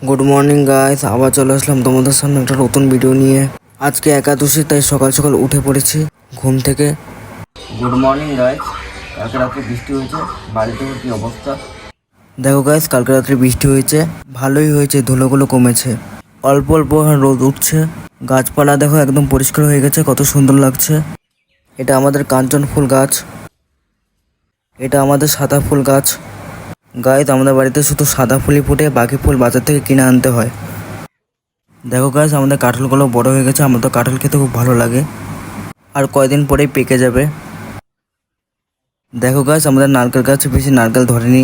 Good morning guys, আবার চলে আসলাম তোমাদের সামনে একটা নতুন ভিডিও নিয়ে। আজকে একাদশী, তাই সকাল সকাল উঠে পড়েছি ঘুম থেকে। গুড মর্নিং গাইস, কালকে রাত্রে বৃষ্টি হয়েছে, বাড়িতে কি অবস্থা দেখো গাইস। কালকে রাত্রে বৃষ্টি হয়েছে, ভালোই হয়েছে, ধুলোগুলো কমেছে, অল্প অল্প রোদ উঠছে, গাছপালা দেখো একদম পরিষ্কার হয়ে গেছে, কত সুন্দর লাগছে। এটা আমাদের কাঞ্চন ফুল গাছ, এটা আমাদের সাদা ফুল গাছ। গাইস আমাদের বাড়িতে শুধু সাদা ফুলই ফুটে, বাকি ফুল বাজার থেকে কিনে আনতে হয়। দেখো গাইস আমাদের কাঁঠালগুলো বড় হয়ে গেছে, আমার তো কাঁঠাল খেতে খুব ভালো লাগে, আর কয়দিন পরেই পেকে যাবে। দেখো গাইস আমাদের নারকেল গাছে বেশি নারকেল ধরেনি।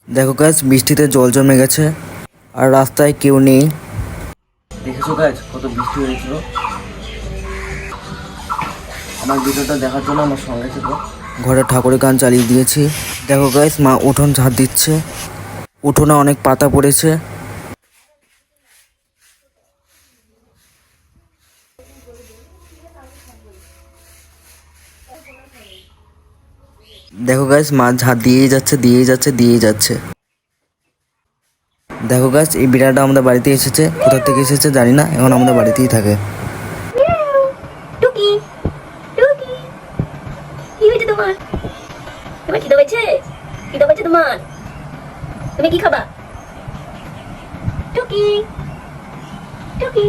দেখো গাইস বৃষ্টিতে জল জমে গেছে, আর রাস্তায় কেউ নেই। দেখেছো গাইস কত বৃষ্টি হয়েছিল। আমার ভিডিওটা দেখার জন্য আমার সঙ্গে ছিল। ঘরে ঠাকুরের গান চালিয়ে দিয়েছি। দেখো গাইস মা উঠোন ঝাড় দিচ্ছে, উঠোনে অনেক পাতা পড়েছে। দেখো গাইস মা ঝাড় দিয়েই যাচ্ছে, দিয়েই যাচ্ছে, দিয়েই যাচ্ছে। দেখো গাইস এই বিড়ালটা আমাদের বাড়িতে এসেছে, কোথা থেকে এসেছে জানি না, এখন আমাদের বাড়িতেই থাকে। টুকি টুকি, কি হয়েছে তোমার? তোমার খিদে পেয়েছে? খিদে পেয়েছে তোমার? তুমি কি খাবা? টুকি টুকি,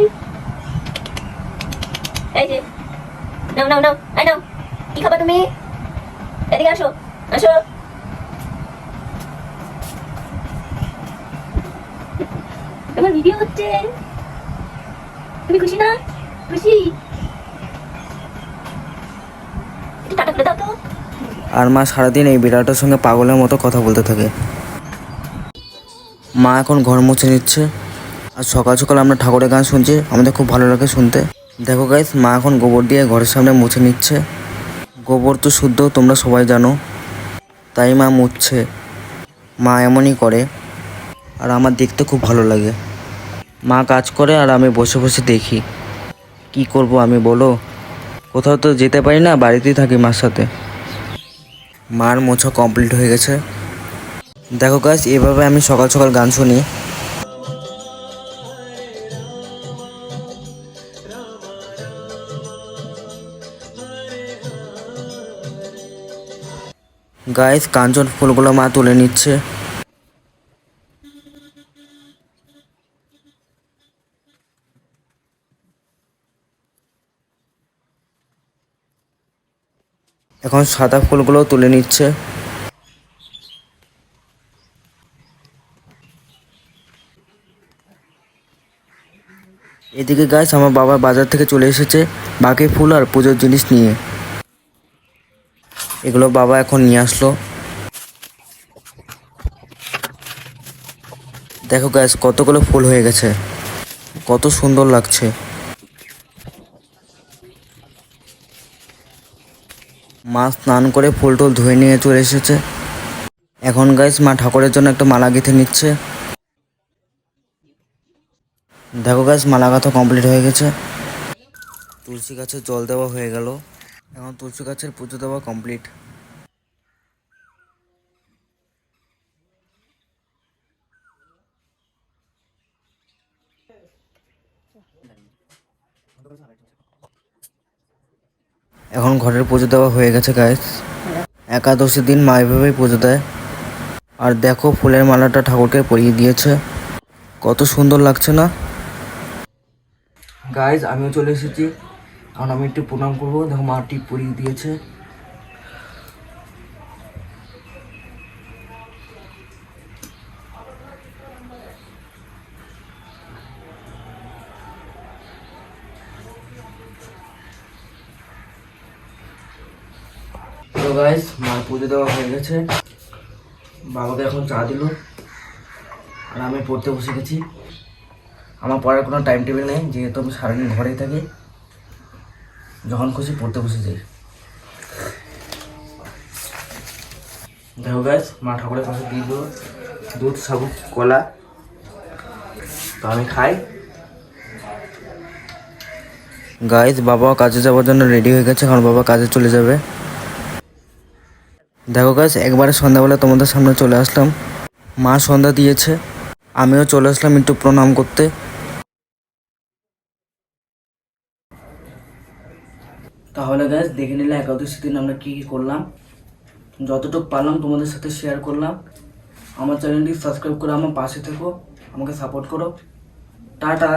এই যে নাও নাও নাও, আই নাও। কি খাবা তুমি? এদিকে আসো, আসো। তোমার ভিডিও হচ্ছে, তুমি খুশি না? খুশি? একটু টাটা করে দাও তো। আর মা সারাদিন এই বিড়ালটার সঙ্গে পাগলের মতো কথা বলতে থাকে। মা এখন ঘর মুছে নিচ্ছে, আর সকাল সকাল আমরা ঠাকুরের গান শুনছি, আমাদের খুব ভালো লাগে শুনতে। দেখো গাইস মা এখন গোবর দিয়ে ঘরের সামনে মুছে নিচ্ছে। গোবর তো শুদ্ধ, তোমরা সবাই জানো, তাই মা মুছছে। মা এমনই করে, আর আমার দেখতে খুব ভালো লাগে। মা কাজ করে আর আমি বসে বসে দেখি। কি করব আমি বলো, কোথাও তো যেতে পারি না, বাড়িতেই থাকি মার সাথে। মার মোছা কমপ্লিট হয়ে গেছে। দেখো গাইস এভাবে আমি সকাল সকাল গান শুনি। গাইস কাঞ্চন ফুলগুলো মা তুলে নিচ্ছে। এখন সাদা ফুলগুলো তুলে নিচ্ছে। এদিকে গাইস আমার বাবা বাজার থেকে চলে এসেছে বাকি ফুল আর পুজোর জিনিস নিয়ে। এগুলো বাবা এখন নিয়ে আসলো। দেখো গাইস কতগুলো ফুল হয়ে গেছে, কত সুন্দর লাগছে। মা স্নান করে ফুল টুল ধুয়ে নিয়ে চলে এসেছে। এখন গাইস মা ঠাকুরের জন্য একটা মালা গেঁথে নিচ্ছে। দেখো গাইস মালা গাঁথা কমপ্লিট হয়ে গেছে। তুলসী গাছে জল দেওয়া হয়ে গেল, এখন তুলসী গাছের পুজো দেওয়া কমপ্লিট। এখন ঘরের পুজো দেওয়া হয়ে গেছে গাইস। একাদশীর দিন মা এভাবেই পুজো দেয়। আর দেখো ফুলের মালাটা ঠাকুরকে পরিয়ে দিয়েছে, কত সুন্দর লাগছে না গাইস। আমিও চলে এসেছি, এখন আমি একটু প্রণাম করবো। দেখো মা টিপ পরিয়ে দিয়েছে। তো গাইস মার পুজো দেওয়া হয়ে গেছে, বাবাকে এখন চা দিল, আর আমি পড়তে বসে গেছি। আমার পড়ার কোনো টাইম টেবিল নেই, যেহেতু আমি সারাদিন ঘরেই থাকি, যখন খুশি পড়তে বসে যাই। দেখো গাইস মা ঠাকুরের পাশে দিয়ে দিল দুধ, সাবু, কলা, তো আমি খাই। গাইস বাবা কাজে যাওয়ার জন্য রেডি হয়ে গেছে, কারণ বাবা কাজে চলে যাবে। দেখো গাইস একবারে সন্ধ্যাবেলা তোমাদের সামনে চলে আসলাম। মা সন্ধ্যা দিয়েছে, আমিও চলে আসলাম একটু প্রণাম করতে। তাহলে গাইস দেখে নিলে একাদশী দিন আমরা কী কী করলাম, যতটুকু পারলাম তোমাদের সাথে শেয়ার করলাম। আমার চ্যানেলটি সাবস্ক্রাইব করে আমার পাশে থেকো, আমাকে সাপোর্ট করো। টাটা।